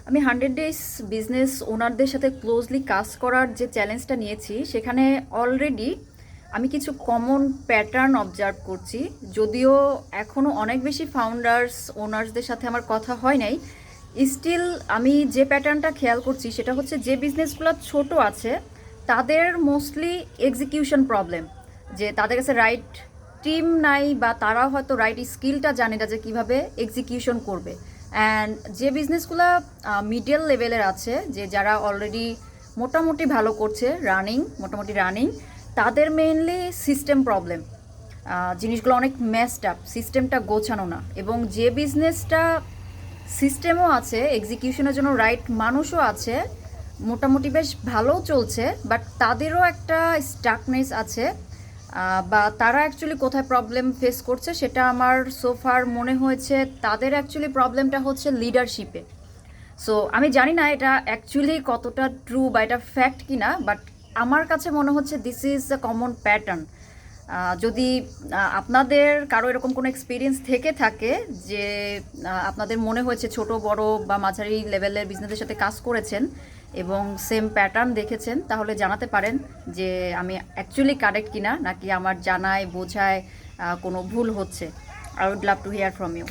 আমি 100 days business ওনারদের সাথে closely কাজ করার যে চ্যালেঞ্জটা নিয়েছি সেখানে অলরেডি আমি কিছু কমন প্যাটার্ন অবজার্ভ করছি। যদিও এখনও অনেক বেশি ফাউন্ডার্স ওনার্সদের সাথে আমার কথা হয় নাই, স্টিল আমি যে প্যাটার্নটা খেয়াল করছি সেটা হচ্ছে যে বিজনেসগুলো ছোট আছে তাদের মোস্টলি এক্সিকিউশন প্রবলেম, যে তাদের কাছে রাইট টিম নাই বা তারা হয়তো রাইট স্কিলটা জানে না যে কীভাবে এক্সিকিউশন করবে। অ্যান্ড যে বিজনেসগুলো মিডিয়াল লেভেলের আছে, যে যারা অলরেডি মোটামুটি ভালো করছে, মোটামুটি রানিং, তাদের মেইনলি সিস্টেম প্রবলেম। জিনিসগুলো অনেক মেসড আপ, সিস্টেমটা গোছানো না। এবং যে বিজনেসটা সিস্টেমও আছে, এক্সিকিউশনের জন্য রাইট মানুষও আছে, মোটামুটি বেশ ভালোও চলছে, বাট তাদেরও একটা স্টাকনেস আছে। বা তারা অ্যাকচুয়ালি কোথায় প্রবলেম ফেস করছে সেটা আমার সোফার মনে হয়েছে তাদের অ্যাকচুয়ালি প্রবলেমটা হচ্ছে লিডারশিপে। সো আমি জানি না এটা অ্যাকচুয়ালি কতটা ট্রু বা এটা ফ্যাক্ট কিনা, বাট আমার কাছে মনে হচ্ছে this is a common pattern. যদি আপনাদের কারো এরকম কোনো এক্সপিরিয়েন্স থেকে থাকে যে আপনাদের মনে হয়েছে ছোট বড় বা মাঝারি লেভেলের বিজনেসের সাথে কাজ করেছেন এবং সেম প্যাটার্ন দেখেছেন, তাহলে জানাতে পারেন যে আমি অ্যাকচুয়ালি কারেক্ট কিনা, নাকি আমার জানায় বোঝায় কোনো ভুল হচ্ছে। I would love to hear from you.